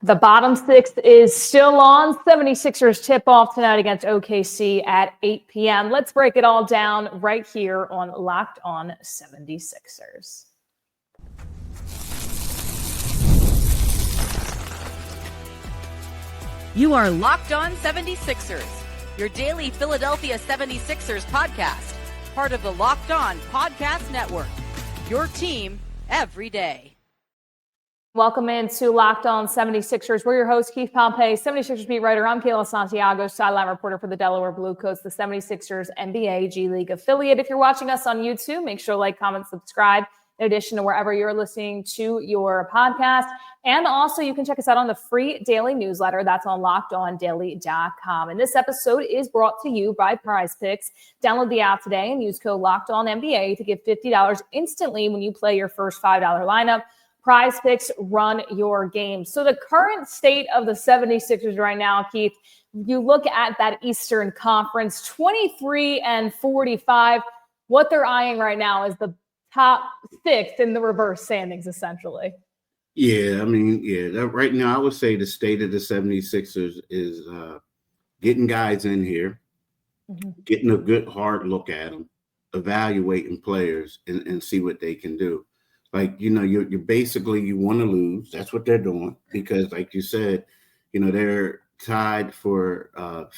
The bottom six is still on. 76ers tip-off tonight against OKC at 8 p.m. Let's break it all down right here on Locked On 76ers. You are Locked On 76ers, your daily Philadelphia 76ers podcast, part of the Locked On Podcast Network, your team every day. Welcome into Locked On 76ers. We're your host, Keith Pompey, 76ers beat writer. I'm Kayla Santiago, sideline reporter for the Delaware Bluecoats, the 76ers NBA G League affiliate. If you're watching us on YouTube, make sure to like, comment, subscribe, in addition to wherever you're listening to your podcast. And also, you can check us out on the free daily newsletter. That's on LockedOnDaily.com. And this episode is brought to you by Prize Picks. Download the app today and use code LockedOnNBA to get $50 instantly when you play your first $5 lineup. Prize Picks, run your game. So the current state of the 76ers right now, Keith, you look at that Eastern Conference, 23-45. What they're eyeing right now is the top six in the reverse standings, essentially. Yeah, that right now I would say the state of the 76ers is getting guys in here, getting a good hard look at them, evaluating players and see what they can do. Like, you're basically, you want to lose. That's what they're doing because, like you said, they're tied for the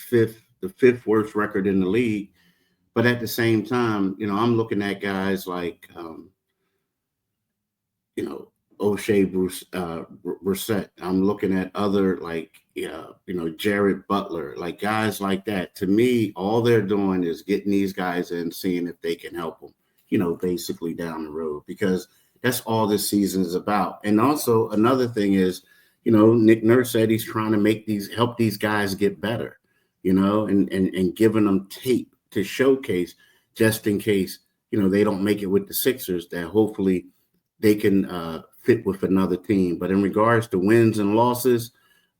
fifth worst record in the league. But at the same time, I'm looking at guys like, O'Shea Brissett. I'm looking at other Jared Butler, like guys like that. To me, all they're doing is getting these guys in, seeing if they can help them, basically down the road, because that's all this season is about. And also another thing is, Nick Nurse said he's trying to help these guys get better, and giving them tape to showcase just in case, they don't make it with the Sixers, that hopefully they can fit with another team. But in regards to wins and losses,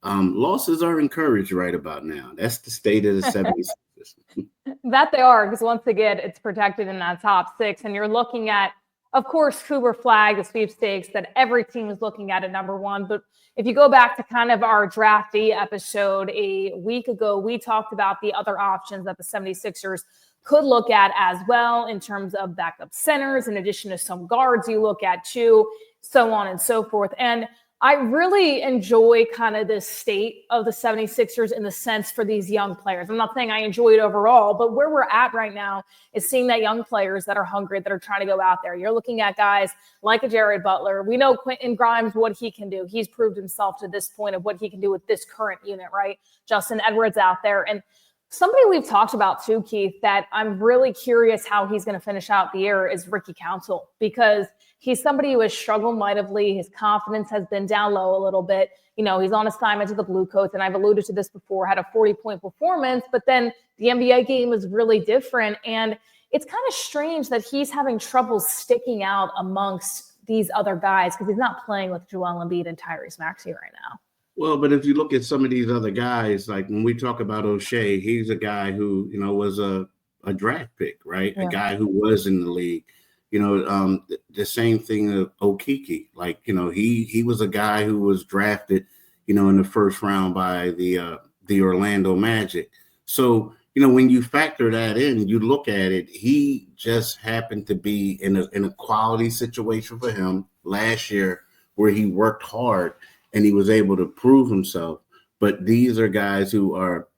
losses are encouraged right about now. That's the state of the 76ers. That they are, because once again, it's protected in that top six. And you're looking at, of course, Cougar flag, the sweepstakes that every team is looking at number one. But if you go back to kind of our draftee episode a week ago, we talked about the other options that the 76ers could look at as well in terms of backup centers, in addition to some guards you look at too, so on and so forth. And I really enjoy kind of this state of the 76ers in the sense for these young players. I'm not saying I enjoy it overall, but where we're at right now is seeing that young players that are hungry, that are trying to go out there. You're looking at guys like a Jared Butler. We know Quentin Grimes, what he can do. He's proved himself to this point of what he can do with this current unit, right? Justin Edwards out there. And somebody we've talked about too, Keith, that I'm really curious how he's going to finish out the year is Ricky Council, because he's somebody who has struggled mightily. His confidence has been down low a little bit. He's on assignment to the Bluecoats, and I've alluded to this before, had a 40-point performance, but then the NBA game is really different. And it's kind of strange that he's having trouble sticking out amongst these other guys because he's not playing with Joel Embiid and Tyrese Maxey right now. Well, but if you look at some of these other guys, like when we talk about O'Shea, he's a guy who, was a draft pick, right? Yeah. A guy who was in the league. The same thing of Okeke. Like, he was a guy who was drafted, in the first round by the Orlando Magic. So, when you factor that in, you look at it, he just happened to be in a quality situation for him last year where he worked hard and he was able to prove himself. But these are guys who are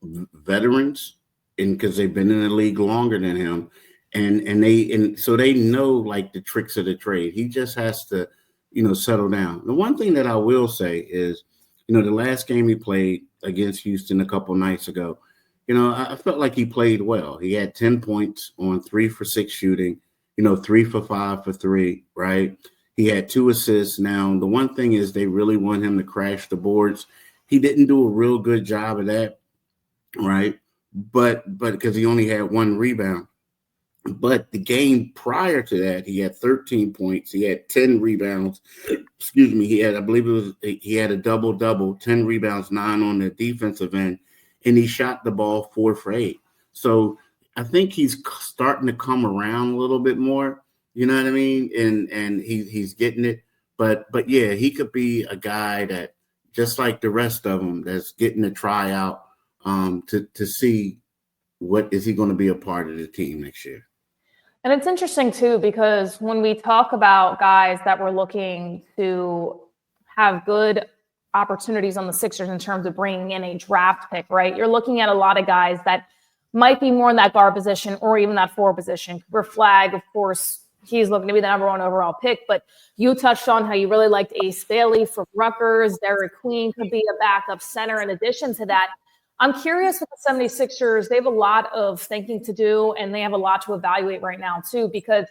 veterans, and because they've been in the league longer than him. And so they know like the tricks of the trade. He just has to, settle down. The one thing that I will say is, the last game he played against Houston a couple nights ago, I felt like he played well. He had 10 points on 3 for 6 shooting, 3 for 5 for 3, right? He had 2 assists. Now, the one thing is they really want him to crash the boards. He didn't do a real good job of that, right? But because he only had 1 rebound. But the game prior to that, he had 13 points. He had 10 rebounds. Excuse me. He had a double-double, 10 rebounds, 9 on the defensive end, and he shot the ball 4 for 8. So I think he's starting to come around a little bit more. You know what I mean? And he's getting it. But yeah, he could be a guy that just like the rest of them that's getting to try out to see what is he going to be a part of the team next year. And it's interesting too, because when we talk about guys that were looking to have good opportunities on the Sixers in terms of bringing in a draft pick, right? You're looking at a lot of guys that might be more in that guard position or even that forward position. Cooper Flagg, of course, he's looking to be the number 1 overall pick, but you touched on how you really liked Ace Bailey from Rutgers. Derek Queen could be a backup center in addition to that. I'm curious with the 76ers, they have a lot of thinking to do, and they have a lot to evaluate right now too, because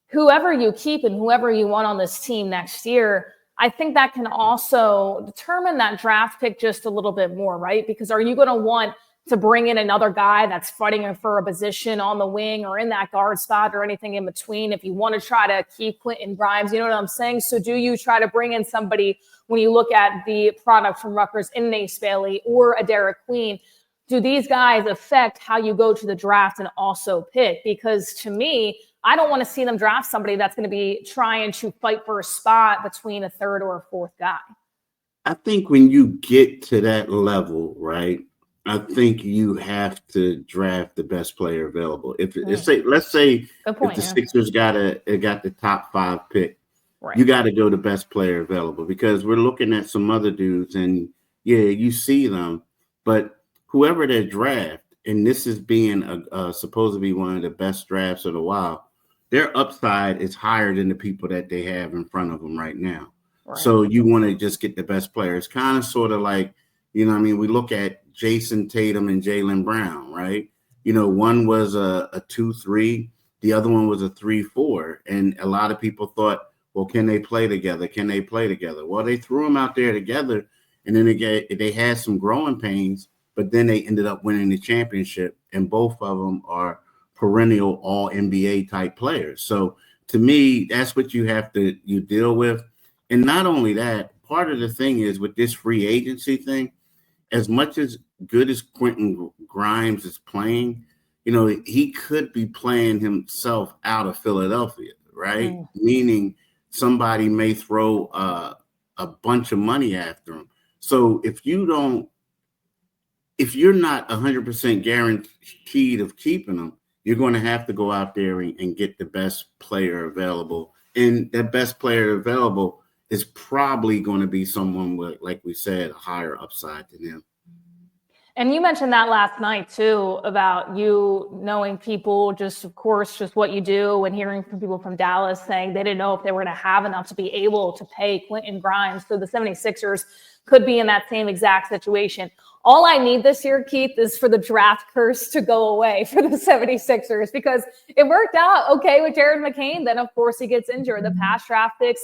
whoever you keep and whoever you want on this team next year, I think that can also determine that draft pick just a little bit more, right? Because are you going to want to bring in another guy that's fighting for a position on the wing or in that guard spot or anything in between if you want to try to keep Quentin Grimes? You know what I'm saying? So do you try to bring in somebody when you look at the product from Rutgers in Ace Bailey or a Derek Queen? Do these guys affect how you go to the draft and also pick? Because to me, I don't want to see them draft somebody that's going to be trying to fight for a spot between a third or a fourth guy. I think when you get to that level, right, I think you have to draft the best player available. If let's say if the Sixers got the top 5 pick, right, you got to go the best player available, because we're looking at some other dudes and you see them, but whoever they draft, and this is being supposed to be one of the best drafts of the while, their upside is higher than the people that they have in front of them right now. Right. So you want to just get the best players. Kind of sort of like, we look at Jason Tatum and Jaylen Brown, right? One was a 2-3, the other one was a 3-4. And a lot of people thought, well, can they play together? Well, they threw them out there together, and then they had some growing pains, but then they ended up winning the championship, and both of them are perennial all NBA type players. So to me, that's what you deal with. And not only that, part of the thing is with this free agency thing, as much as good as Quentin Grimes is playing, he could be playing himself out of Philadelphia, right? Mm. Meaning somebody may throw a bunch of money after him. So if you're not 100% guaranteed of keeping him, you're going to have to go out there and get the best player available. And that best player available is probably going to be someone with, like we said, a higher upside than him. And you mentioned that last night too, about you knowing people, just what you do, and hearing from people from Dallas saying they didn't know if they were going to have enough to be able to pay Quentin Grimes. So the 76ers could be in that same exact situation. All I need this year, Keith, is for the draft curse to go away for the 76ers, because it worked out okay with Jared McCain. Then, of course, he gets injured. The past draft picks,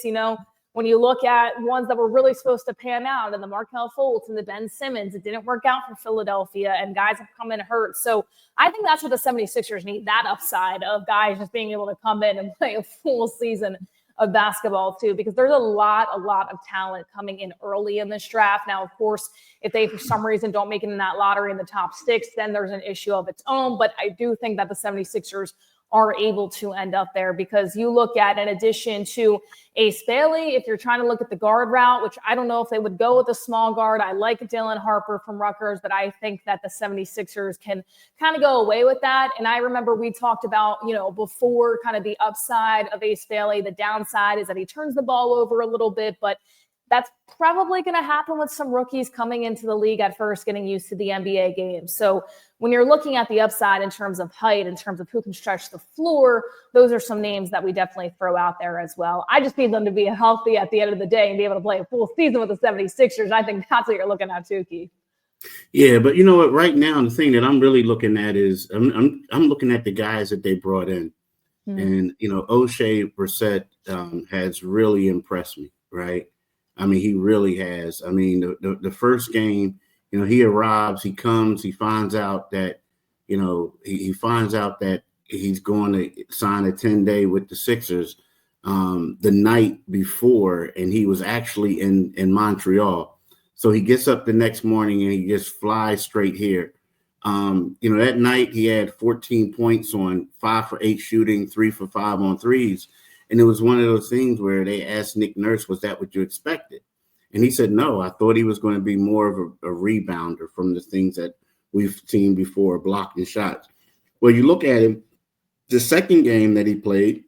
when you look at ones that were really supposed to pan out, and the Markelle Fultz and the Ben Simmons, it didn't work out for Philadelphia, and guys have come in hurt. So I think that's what the 76ers need, that upside of guys just being able to come in and play a full season of basketball too, because there's a lot of talent coming in early in this draft. Now, of course, if they for some reason don't make it in that lottery in the top 6, then there's an issue of its own. But I do think that the 76ers are able to end up there, because you look at, in addition to Ace Bailey, if you're trying to look at the guard route, which I don't know if they would go with a small guard. I like Dylan Harper from Rutgers, but I think that the 76ers can kind of go away with that. And I remember we talked about, before, kind of the upside of Ace Bailey. The downside is that he turns the ball over a little bit, but that's probably going to happen with some rookies coming into the league at first, getting used to the NBA game. So when you're looking at the upside in terms of height, in terms of who can stretch the floor, those are some names that we definitely throw out there as well. I just need them to be healthy at the end of the day and be able to play a full season with the 76ers. I think that's what you're looking at too, Keith. Yeah, but you know what? Right now, the thing that I'm really looking at is I'm looking at the guys that they brought in. And, O'Shea Brissett has really impressed me, right? I mean, he really has. I mean, the first game, he arrives, he comes, he finds out that, he finds out that he's going to sign a 10-day with the Sixers the night before, and he was actually in Montreal. So he gets up the next morning and he just flies straight here. That night he had 14 points on 5 for 8 shooting, 3 for 5 on threes. And it was one of those things where they asked Nick Nurse, was that what you expected? And he said, no, I thought he was going to be more of a rebounder from the things that we've seen before, blocking shots. Well, you look at him, the second game that he played,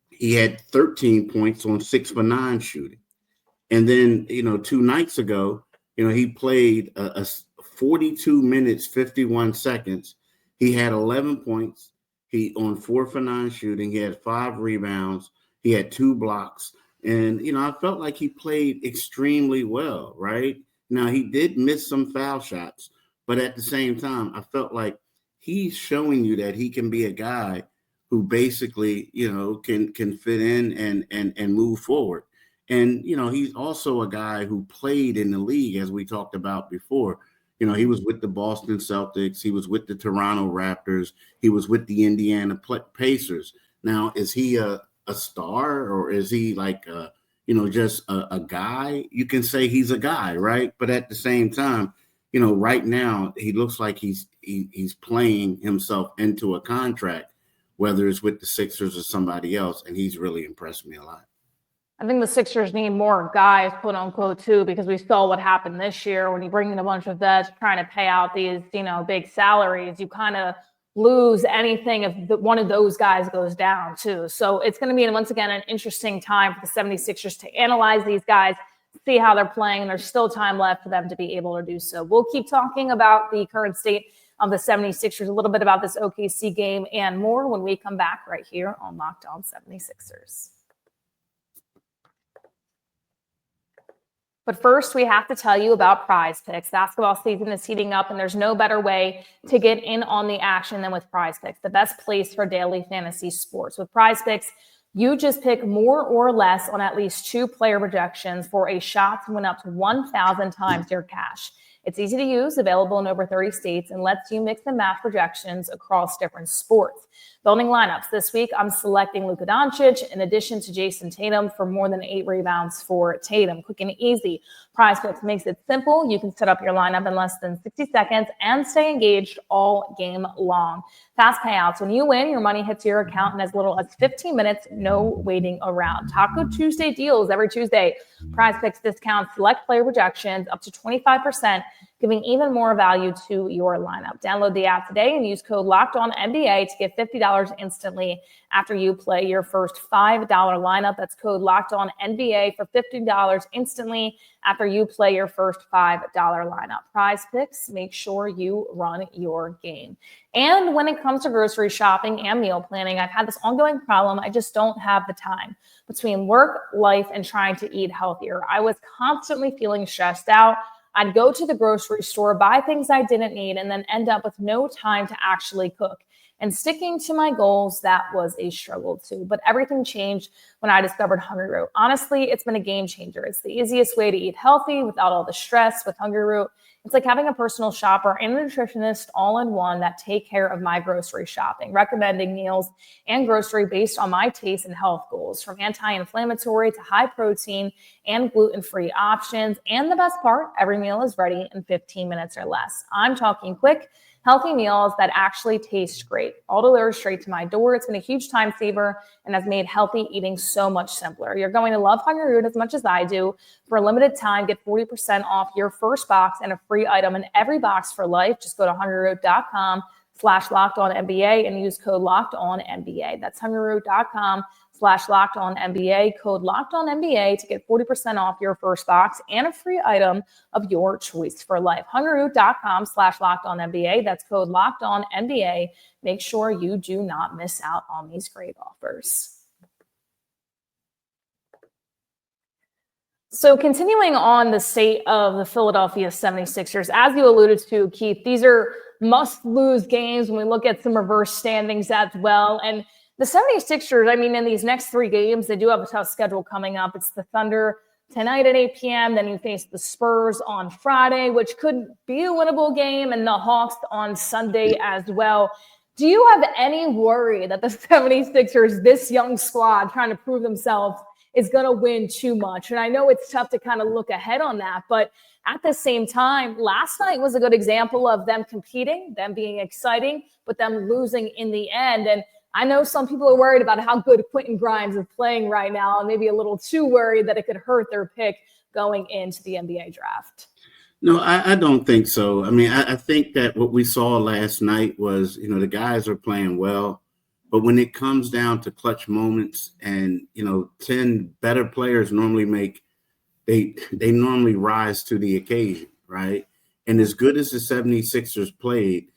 he had 13 points on 6 for 9 shooting. And then, 2 nights ago, he played a 42 minutes, 51 seconds. He had 11 points. He on 4 for 9 shooting. He had 5 rebounds. He had 2 blocks. And, I felt like he played extremely well, right? Now, he did miss some foul shots, but at the same time, I felt like he's showing you that he can be a guy who basically, can fit in and move forward. And, he's also a guy who played in the league, as we talked about before. He was with the Boston Celtics. He was with the Toronto Raptors. He was with the Indiana Pacers. Now, is he a star, or is he like, just a guy? You can say he's a guy, right? But at the same time, right now, he looks like he's playing himself into a contract, whether it's with the Sixers or somebody else. And he's really impressed me a lot. I think the Sixers need more guys, quote unquote, too, because we saw what happened this year when you bring in a bunch of vets trying to pay out these, big salaries. You kind of lose anything if one of those guys goes down, too. So it's going to be, once again, an interesting time for the 76ers to analyze these guys, see how they're playing. And there's still time left for them to be able to do so. We'll keep talking about the current state of the 76ers, a little bit about this OKC game and more when we come back right here on Locked On 76ers. But first, we have to tell you about Prize Picks. Basketball season is heating up, and there's no better way to get in on the action than with Prize Picks, the best place for daily fantasy sports. With Prize Picks, you just pick more or less on at least 2 player projections for a shot to win up to 1,000 times your cash. It's easy to use, available in over 30 states, and lets you mix and match projections across different sports. Building lineups. This week, I'm selecting Luka Doncic in addition to Jason Tatum for more than 8 rebounds for Tatum. Quick and easy. Prize Picks makes it simple. You can set up your lineup in less than 60 seconds and stay engaged all game long. Fast payouts. When you win, your money hits your account in as little as 15 minutes, no waiting around. Taco Tuesday deals every Tuesday. Prize Picks discounts select player projections up to 25%, giving even more value to your lineup. Download the app today and use code LOCKEDONNBA to get $50 instantly after you play your first $5 lineup. That's code LOCKEDONNBA for $50 instantly after you play your first $5 lineup. Prize Picks, make sure you run your game. And when it comes to grocery shopping and meal planning, I've had this ongoing problem. I just don't have the time between work, life, and trying to eat healthier. I was constantly feeling stressed out. I'd go to the grocery store, buy things I didn't need, and then end up with no time to actually cook. And sticking to my goals, that was a struggle too. But everything changed when I discovered Hungry Root. Honestly, it's been a game changer. It's the easiest way to eat healthy without all the stress with Hungry Root. It's like having a personal shopper and a nutritionist all in one that take care of my grocery shopping, recommending meals and grocery based on my taste and health goals, from anti-inflammatory to high protein and gluten-free options. And the best part, every meal is ready in 15 minutes or less. I'm talking quick, healthy meals that actually taste great, all delivered straight to my door. It's been a huge time saver and has made healthy eating so much simpler. You're going to love Hungry Root as much as I do. For a limited time, get 40% off your first box and a free item in every box for life. Just go to hungryroot.com/LockedOnNBA and use code LockedOnNBA. That's hungryroot.com/LockedOnNBA, code LockedOnNBA to get 40% off your first box and a free item of your choice for life. hungryroot.com/LockedOnNBA. That's code LockedOnNBA. Make sure you do not miss out on these great offers. So continuing on the state of the Philadelphia 76ers, as you alluded to, Keith, these are must-lose games when we look at some reverse standings as well. And the 76ers, in these next 3 games, they do have a tough schedule coming up. It's the Thunder tonight at 8 p.m. Then you face the Spurs on Friday, which could be a winnable game, and the Hawks on Sunday as well. Do you have any worry that the 76ers, this young squad trying to prove themselves, is going to win too much? And I know it's tough to kind of look ahead on that, but at the same time, last night was a good example of them competing, them being exciting, but them losing in the end. And I know some people are worried about how good Quentin Grimes is playing right now, and maybe a little too worried that it could hurt their pick going into the NBA draft. No, I don't think so. I mean, I think that what we saw last night was, the guys are playing well, but when it comes down to clutch moments and, 10 better players normally they normally rise to the occasion, right? And as good as the 76ers played,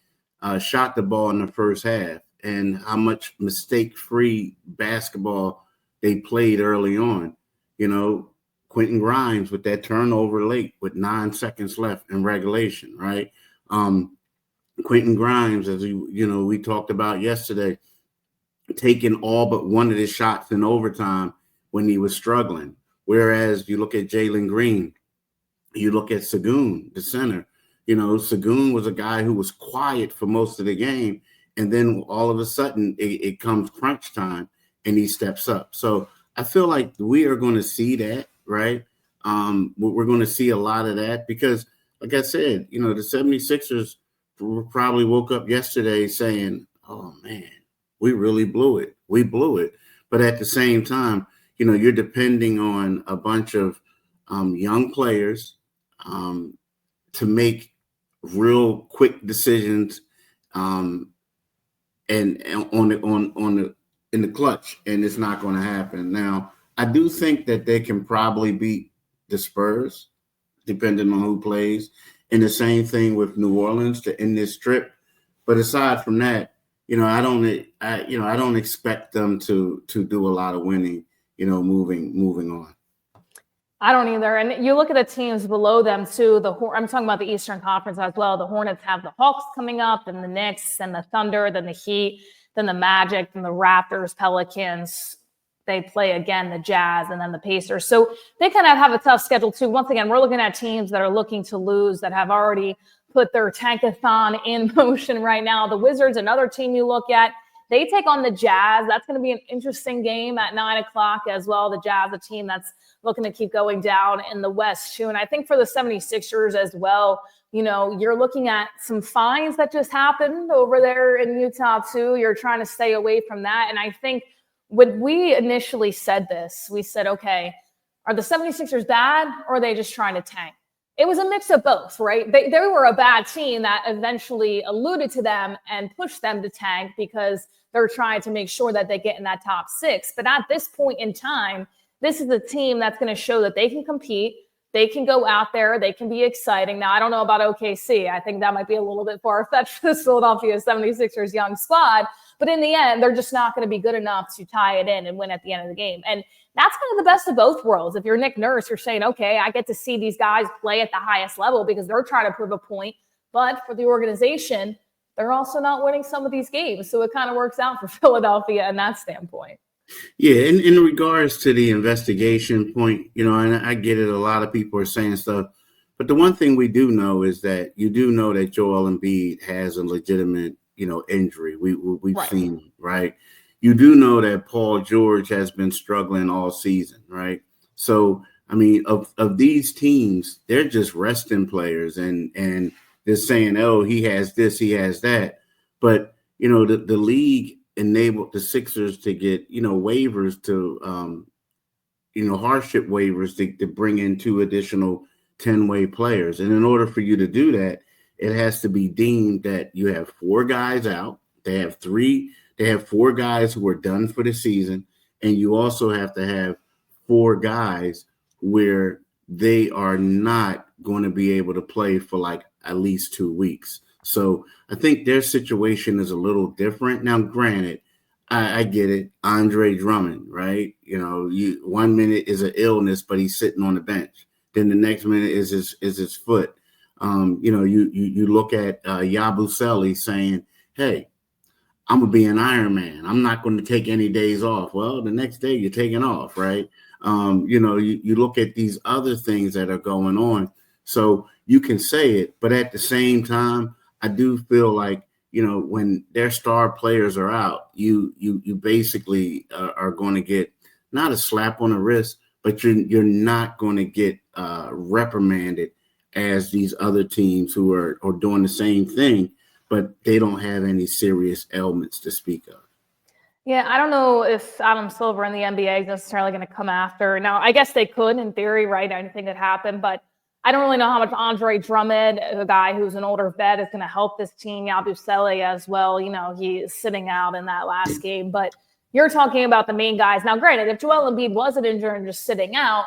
shot the ball in the first half, and how much mistake-free basketball they played early on, Quentin Grimes with that turnover late with 9 seconds left in regulation, right? Quentin Grimes, as we talked about yesterday, taking all but one of his shots in overtime when he was struggling. Whereas you look at Jalen Green, you look at Sagoon, the center. Sagoon was a guy who was quiet for most of the game, and then all of a sudden it comes crunch time and he steps up. So I feel like we are going to see that. Right. We're going to see a lot of that because, like I said, the 76ers probably woke up yesterday saying, oh, man, we really blew it. We blew it. But at the same time, you're depending on a bunch of young players to make real quick decisions and in the clutch, and it's not going to happen. Now, I do think that they can probably beat the Spurs, depending on who plays, and the same thing with New Orleans to end this trip. But aside from that, I don't expect them to do a lot of winning, moving on. I don't either. And you look at the teams below them too. I'm talking about the Eastern Conference as well. The Hornets have the Hawks coming up, and the Knicks, and the Thunder, then the Heat, then the Magic, and the Raptors, Pelicans. They play again the Jazz and then the Pacers. So they kind of have a tough schedule too. Once again, we're looking at teams that are looking to lose, that have already put their tankathon in motion right now. The Wizards, another team you look at, they take on the Jazz. That's going to be an interesting game at 9:00 as well. The Jazz, a team that's looking to keep going down in the West too. And I think for the 76ers as well, you're looking at some fines that just happened over there in Utah too. You're trying to stay away from that. And I think when we initially said this, we said, okay, are the 76ers bad or are they just trying to tank? It was a mix of both, right? They were a bad team that eventually alluded to them and pushed them to tank because they're trying to make sure that they get in that top 6. But at this point in time, this is a team that's going to show that they can compete. They can go out there. They can be exciting. Now, I don't know about OKC. I think that might be a little bit far-fetched for the Philadelphia 76ers young squad. But in the end, they're just not going to be good enough to tie it in and win at the end of the game. And that's kind of the best of both worlds. If you're Nick Nurse, you're saying, okay, I get to see these guys play at the highest level because they're trying to prove a point. But for the organization, they're also not winning some of these games. So it kind of works out for Philadelphia in that standpoint. Yeah, in regards to the investigation point, and I get it, a lot of people are saying stuff, but the one thing we do know is that you do know that Joel Embiid has a legitimate, injury. We've right. seen, right? You do know that Paul George has been struggling all season, right? So, I mean, of these teams, they're just resting players and they're saying, oh, he has this, he has that. But, the league enabled the Sixers to get, waivers to, hardship waivers to bring in 2 additional 10-way players. And in order for you to do that, it has to be deemed that you have 4 guys out. They have 4 guys who are done for the season. And you also have to have 4 guys where they are not going to be able to play for like at least 2 weeks. So I think their situation is a little different. Now, granted, I get it. Andre Drummond, right? 1 minute is an illness, but he's sitting on the bench. Then the next minute is his foot. You look at Yabusele saying, hey, I'm going to be an Iron Man. I'm not going to take any days off. Well, the next day you're taking off, right? You look at these other things that are going on. So you can say it, but at the same time, I do feel like, when their star players are out, you basically are going to get not a slap on the wrist, but you're not going to get reprimanded as these other teams who are doing the same thing, but they don't have any serious ailments to speak of. Yeah, I don't know if Adam Silver in the NBA is necessarily going to come after. Now, I guess they could in theory, right? Anything could happen, but I don't really know how much Andre Drummond, a guy who's an older vet, is going to help this team. Yabusele as well. He's sitting out in that last game, but you're talking about the main guys. Now, granted, if Joel Embiid wasn't injured and just sitting out,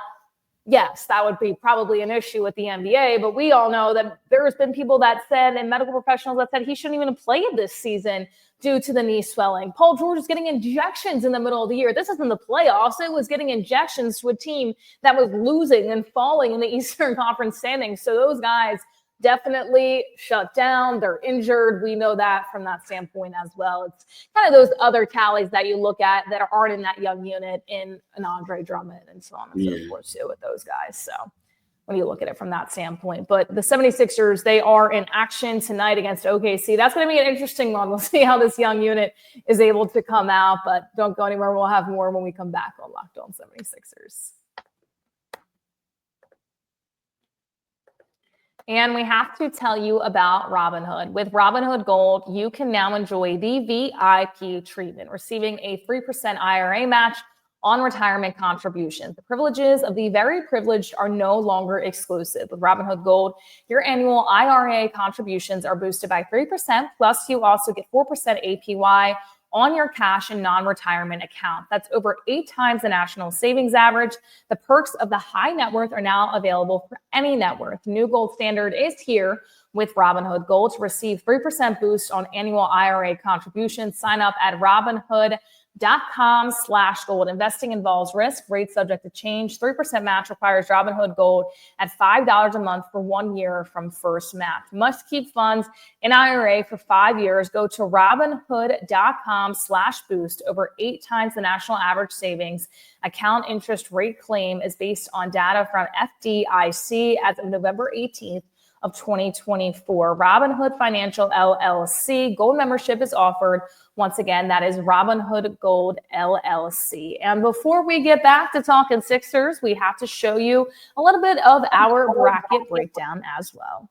yes, that would be probably an issue with the NBA, but we all know that there's been people that said, and medical professionals that said he shouldn't even have played this season due to the knee swelling. Paul George is getting injections in the middle of the year. This isn't the playoffs. It was getting injections to a team that was losing and falling in the Eastern Conference standings. So those guys definitely shut down. They're injured. We know that from that standpoint as well. It's kind of those other tallies that you look at that aren't in that young unit in an Andre Drummond and so on and so forth too with those guys. So when you look at it from that standpoint, but the 76ers, they are in action tonight against OKC. That's going to be an interesting one. We'll see how this young unit is able to come out, but don't go anywhere. We'll have more when we come back on Locked On 76ers. And we have to tell you about Robinhood. With Robinhood Gold, you can now enjoy the VIP treatment, receiving a 3% IRA match on retirement contributions. The privileges of the very privileged are no longer exclusive. With Robinhood Gold, your annual IRA contributions are boosted by 3%, plus you also get 4% APY on your cash and non-retirement account. That's over 8 times the national savings average. The perks of the high net worth are now available for any net worth. New gold standard is here with Robinhood Gold. To receive 3% boost on annual IRA contributions, sign up at Robinhood.com/gold. Investing involves risk, rates subject to change. 3% match requires Robinhood Gold at $5 a month for 1 year from first match. Must keep funds in IRA for 5 years. Go to Robinhood.com/boost. Over 8 times the national average savings. Account interest rate claim is based on data from FDIC as of November 18th. Of 2024. Robinhood Financial LLC. Gold membership is offered. Once again, that is Robinhood Gold LLC. And before we get back to talking Sixers, we have to show you a little bit of our bracket breakdown as well.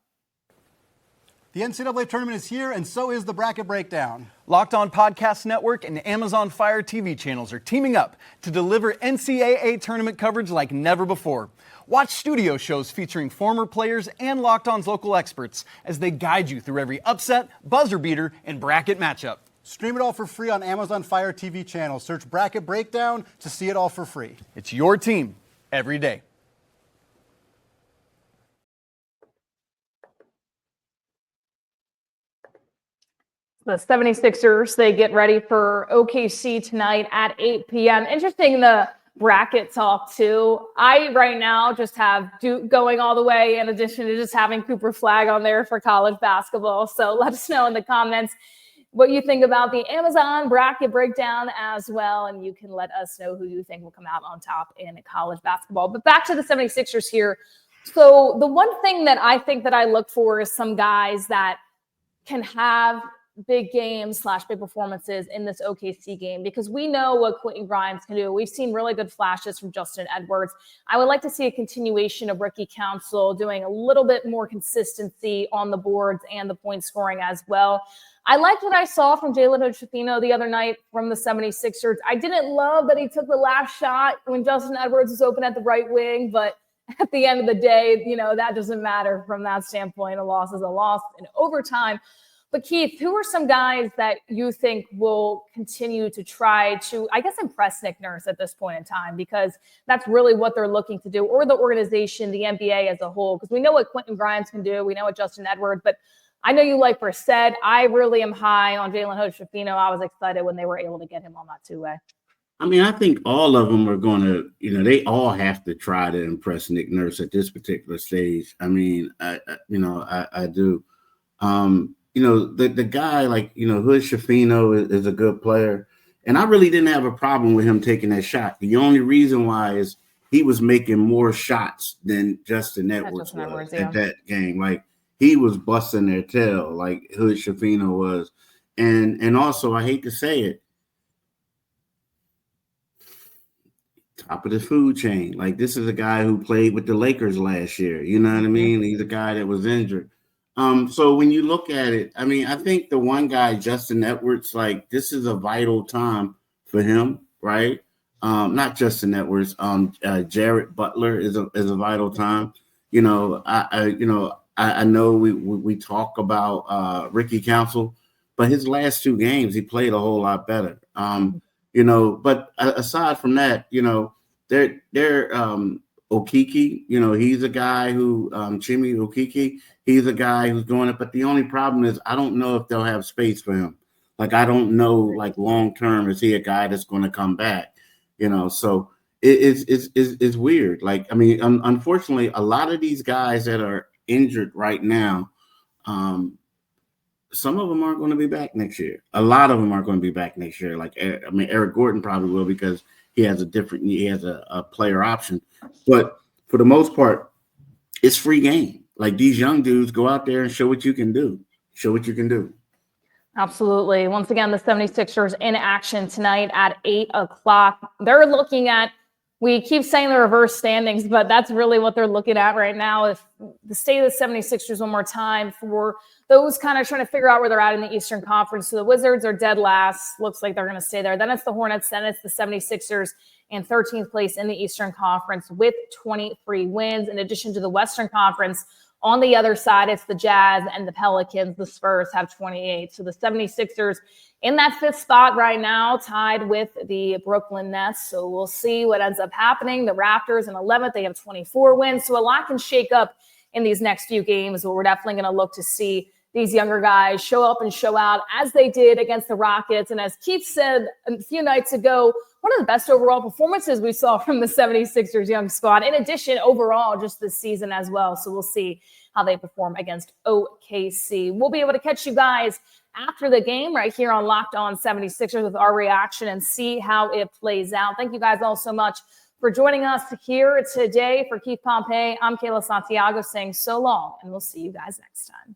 The NCAA tournament is here, and so is the bracket breakdown. Locked On Podcast Network and Amazon Fire TV channels are teaming up to deliver NCAA tournament coverage like never before. Watch studio shows featuring former players and Locked On's local experts as they guide you through every upset, buzzer beater, and bracket matchup. Stream it all for free on Amazon Fire TV channel. Search Bracket Breakdown to see it all for free. It's your team every day. The 76ers, they get ready for OKC tonight at 8 p.m. Interesting, the bracket talk too. I right now just have Duke going all the way in addition to just having Cooper Flag on there for college basketball. So let us know in the comments what you think about the Amazon bracket breakdown as well. And you can let us know who you think will come out on top in college basketball. But back to the 76ers here. So the one thing that I think that I look for is some guys that can have big games / big performances in this OKC game, because we know what Quentin Grimes can do. We've seen really good flashes from Justin Edwards. I would like to see a continuation of Ricky Council doing a little bit more consistency on the boards and the point scoring as well. I liked what I saw from Jalen Hood-Schifino the other night from the 76ers. I didn't love that he took the last shot when Justin Edwards was open at the right wing, but at the end of the day, that doesn't matter from that standpoint. A loss is a loss in overtime. But Keith, who are some guys that you think will continue to try to, I guess, impress Nick Nurse at this point in time? Because that's really what they're looking to do, or the organization, the NBA as a whole. Because we know what Quentin Grimes can do. We know what Justin Edwards. But I know you like Brissett. I really am high on Jalen Hood-Schifino. I was excited when they were able to get him on that two-way. I mean, I think all of them are going to, they all have to try to impress Nick Nurse at this particular stage. I mean, I do. The guy like, Hood-Schifino is a good player. And I really didn't have a problem with him taking that shot. The only reason why is he was making more shots than Justin Edwards was at that game. Like, he was busting their tail like Hood-Schifino was. And also, I hate to say it, top of the food chain. Like, this is a guy who played with the Lakers last year. You know what I mean? He's a guy that was injured. So when you look at it, I mean, I think the one guy, Justin Edwards, like, this is a vital time for him, right? Not Justin Edwards. Jared Butler is a vital time. You know, I know we talk about Ricky Council, but his last 2 games he played a whole lot better. You know, but aside from that, you know, they're Okiki. You know, he's a guy who Chimi Okiki. He's a guy who's doing it. But the only problem is I don't know if they'll have space for him. Like I don't know, like long term, is he a guy that's going to come back? You know, so it's weird. Like I mean, unfortunately, a lot of these guys that are injured right now, some of them aren't going to be back next year. A lot of them aren't going to be back next year. Like I mean, Eric Gordon probably will because he has a player option. But for the most part, it's free game. Like these young dudes, go out there and show what you can do. Show what you can do. Absolutely. Once again, the 76ers in action tonight at 8 o'clock. They're looking at, we keep saying the reverse standings, but that's really what they're looking at right now. If the state of the 76ers one more time for those kind of trying to figure out where they're at in the Eastern Conference. So the Wizards are dead last. Looks like they're going to stay there. Then it's the Hornets. Then it's the 76ers in 13th place in the Eastern Conference with 23 wins. In addition to the Western Conference, on the other side, it's the Jazz and the Pelicans. The Spurs have 28. So the 76ers in that 5th spot right now, tied with the Brooklyn Nets. So we'll see what ends up happening. The Raptors in 11th, they have 24 wins. So a lot can shake up in these next few games, but we're definitely going to look to see these younger guys show up and show out as they did against the Rockets. And as Keith said a few nights ago, one of the best overall performances we saw from the 76ers young squad. In addition, overall, just this season as well. So we'll see how they perform against OKC. We'll be able to catch you guys after the game right here on Locked On 76ers with our reaction and see how it plays out. Thank you guys all so much for joining us here today. For Keith Pompey, I'm Kayla Santiago saying so long, and we'll see you guys next time.